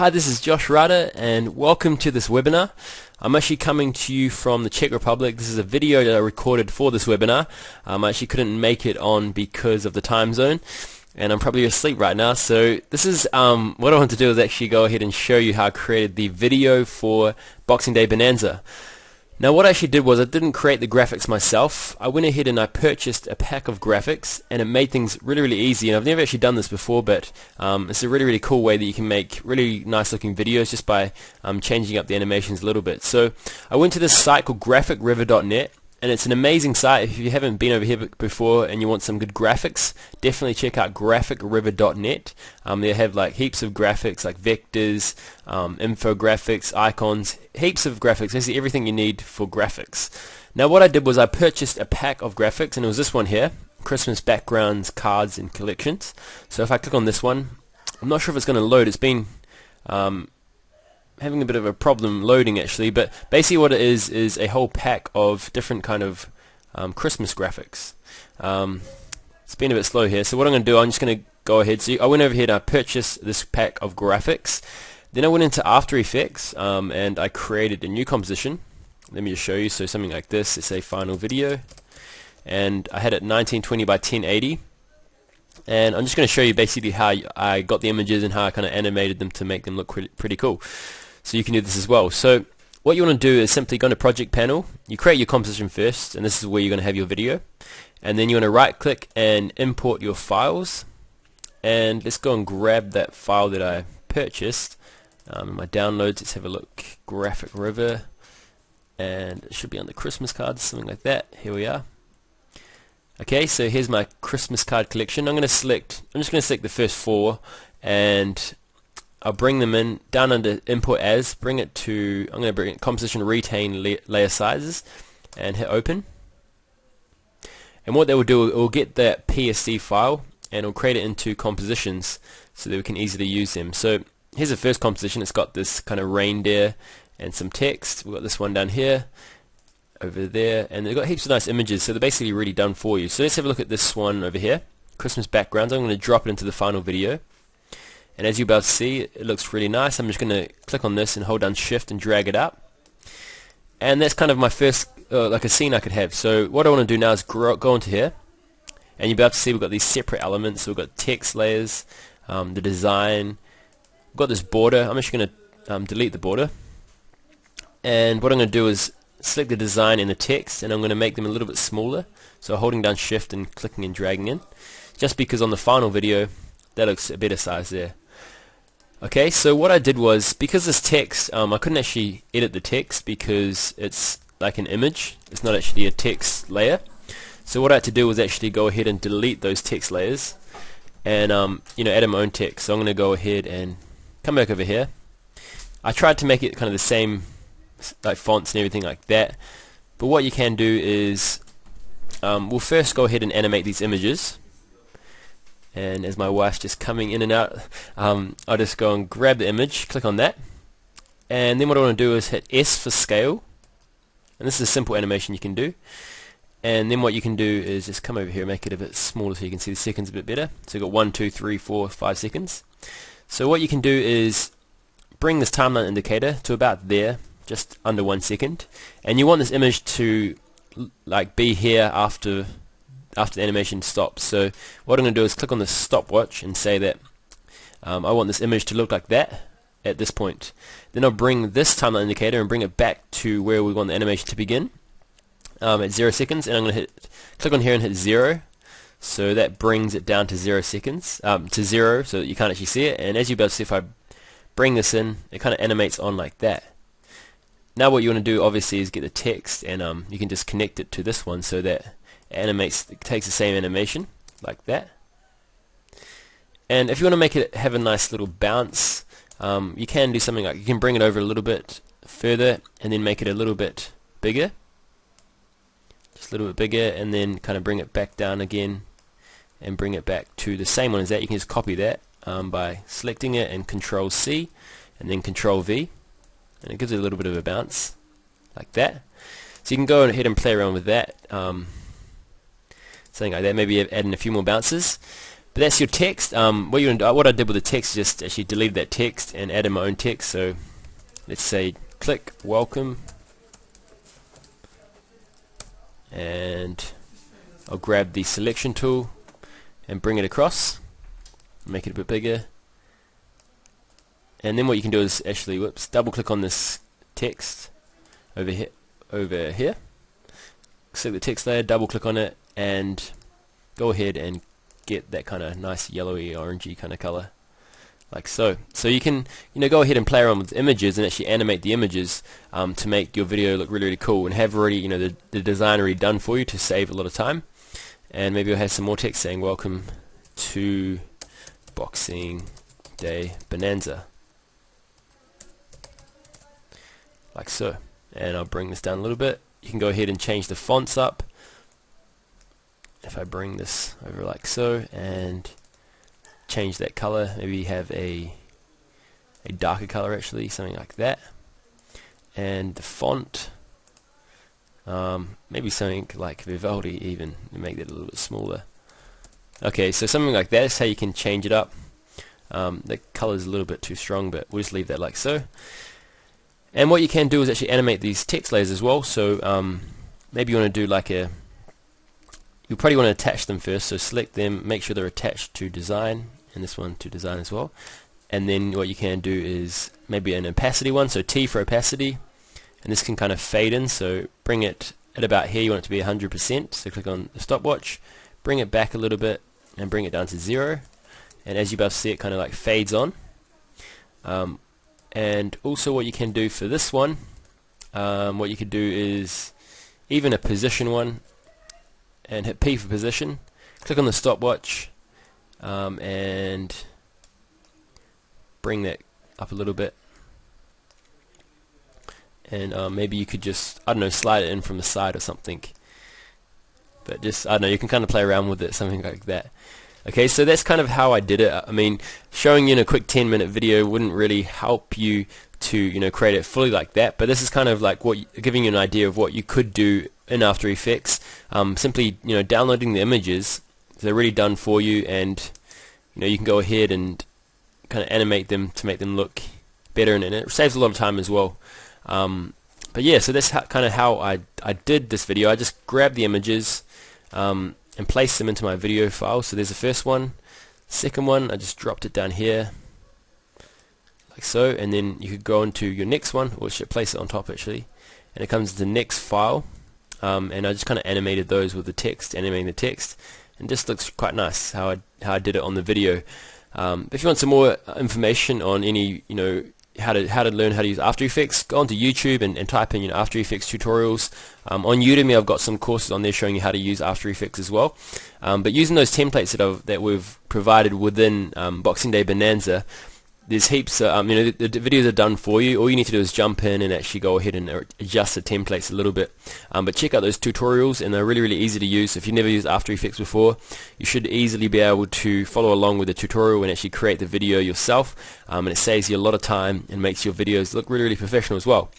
Hi, this is Josh Rada and welcome to this webinar. I'm actually coming to you from the Czech Republic. This is a video that I recorded for this webinar. I actually couldn't make it on because of the time zone and I'm probably asleep right now. So this is what I want to do is actually go ahead and show you how I created the video for Boxing Day Bonanza. Now what I actually did was I didn't create the graphics myself. I went ahead and I purchased a pack of graphics and it made things really easy, and I've never actually done this before, but it's a really cool way that you can make really nice looking videos just by changing up the animations a little bit. So I went to this site called GraphicRiver.net, and it's an amazing site. If you haven't been over here before and you want some good graphics, definitely check out GraphicRiver.net. They have like heaps of graphics like vectors, infographics, icons, heaps of graphics, basically everything you need for graphics. Now what I did was I purchased a pack of graphics, and it was this one here, Christmas backgrounds, cards and collections. So if I click on this one, I'm not sure if it's going to load. It's been having a bit of a problem loading actually, but basically what it is a whole pack of different kind of Christmas graphics. It's been a bit slow here, so what I'm going to do, I'm just going to go ahead. So I went over here and I purchased this pack of graphics. Then I went into After Effects and I created a new composition. Let me just show you. So something like this, it's a final video, and I had it 1920 by 1080. And I'm just going to show you basically how I got the images and how I kind of animated them to make them look pretty cool. So you can do this as well. So what you want to do is simply go to Project Panel. You create your composition first, and this is where you're going to have your video. And then you want to right click and import your files. And let's go and grab that file that I purchased. In my downloads, let's have a look. Graphic River, and it should be on the Christmas cards, something like that. Here we are. Okay, so here's my Christmas card collection. I'm just going to select the first four, and I'll bring them in down under Import As. I'm going to bring it Composition Retain Layer Sizes, and hit Open. And what that will do, it will get that PSD file and it will create it into compositions so that we can easily use them. So here's the first composition. It's got this kind of reindeer and some text. We've got this one down here, over there, and they've got heaps of nice images, so they're basically already done for you. So let's have a look at this one over here, Christmas backgrounds. I'm going to drop it into the final video, and as you're about to see, it looks really nice. I'm just going to click on this and hold down shift and drag it up, and that's kind of my first like a scene I could have. So what I want to do now is go into here, and you're about to see we've got these separate elements. So we've got text layers, the design, we've got this border. I'm just going to delete the border, and what I'm going to do is select the design and the text, and I'm going to make them a little bit smaller, so holding down shift and clicking and dragging in, just because on the final video that looks a better size there. Okay, so what I did was, because this text, I couldn't actually edit the text because it's like an image, it's not actually a text layer. So what I had to do was actually go ahead and delete those text layers and add my own text. So I'm going to go ahead and come back over here. I tried to make it kind of the same like fonts and everything like that, but what you can do is we'll first go ahead and animate these images, and as my wife's just coming in and out, I'll just go and grab the image, click on that, and then what I want to do is hit S for scale, and this is a simple animation you can do. And then what you can do is just come over here and make it a bit smaller so you can see the seconds a bit better. So you've got 1, 2, 3, 4, 5 seconds. So what you can do is bring this timeline indicator to about there, just under 1 second, and you want this image to like be here after the animation stops. So what I'm going to do is click on the stopwatch and say that I want this image to look like that at this point. Then I'll bring this timeline indicator and bring it back to where we want the animation to begin at 0 seconds, and I'm going to click on here and hit 0. So that brings it down to 0 seconds, to 0, so that you can't actually see it. And as you're about to see, if I bring this in, it kind of animates on like that. Now what you want to do obviously is get the text, and you can just connect it to this one so that it takes the same animation like that. And if you want to make it have a nice little bounce, you can do something like, you can bring it over a little bit further and then make it a little bit bigger, just a little bit bigger, and then kind of bring it back down again and bring it back to the same one as that. You can just copy that by selecting it and Control C and then Control V, and it gives it a little bit of a bounce like that. So you can go ahead and play around with that, something like that, maybe add in a few more bounces. But but that's your text. What I did with the text is just actually deleted that text and added my own text. So let's say click welcome, and I'll grab the selection tool and bring it across, make it a bit bigger, and then what you can do is actually double click on this text over here, select the text layer, double click on it, and go ahead and get that kind of nice yellowy orangey kind of color, like so. So you can go ahead and play around with images and actually animate the images to make your video look really, really cool, and have already the design already done for you to save a lot of time. And maybe I'll have some more text saying welcome to Boxing Day Bonanza, like so. And I'll bring this down a little bit. You can go ahead and change the fonts up. If I bring this over like so and change that color, maybe have a darker color, actually, something like that. And the font, maybe something like Vivaldi even, to make that a little bit smaller. Okay, so something like that is how you can change it up. The color is a little bit too strong, but we'll just leave that like so. And what you can do is actually animate these text layers as well. So maybe you want to do like you probably want to attach them first. So select them, make sure they're attached to design, and this one to design as well. And then what you can do is maybe an opacity one, so T for opacity, and this can kind of fade in. So bring it at about here. You want it to be 100%. So click on the stopwatch, bring it back a little bit, and bring it down to 0. And as you both see, it kind of like fades on. And also what you can do for this one, what you could do is even a position one, and hit P for position, click on the stopwatch, and bring that up a little bit, and maybe you could just, I don't know, slide it in from the side or something, but just, I don't know, you can kind of play around with it, something like that. Okay, so that's kind of how I did it. I mean, showing you in a quick 10-minute video wouldn't really help you to create it fully like that, but this is kind of like giving you an idea of what you could do in After Effects. Simply downloading the images, they're already done for you, and you can go ahead and kind of animate them to make them look better, and it saves a lot of time as well. But yeah, so that's kind of how I did this video. I just grabbed the images and placed them into my video file. So there's the first one, second one, I just dropped it down here like so, and then you could go into your next one, or should place it on top actually, and it comes to the next file, and I just kind of animated those with the text, animating the text, and just looks quite nice how I did it on the video. If you want some more information on any how to learn how to use After Effects, go onto YouTube and type in After Effects tutorials. On Udemy I've got some courses on there showing you how to use After Effects as well. But using those templates that we've provided within Boxing Day Bonanza, there's heaps. The videos are done for you. All you need to do is jump in and actually go ahead and adjust the templates a little bit. But check out those tutorials, and they're really, really easy to use. So if you've never used After Effects before, you should easily be able to follow along with the tutorial and actually create the video yourself. And it saves you a lot of time and makes your videos look really, really professional as well.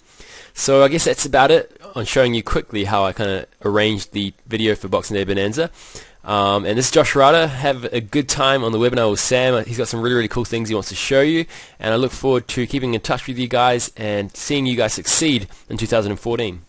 So I guess that's about it on showing you quickly how I kind of arranged the video for Boxing Day Bonanza. And this is Josh Rada. Have a good time on the webinar with Sam. He's got some really, really cool things he wants to show you, and I look forward to keeping in touch with you guys and seeing you guys succeed in 2014.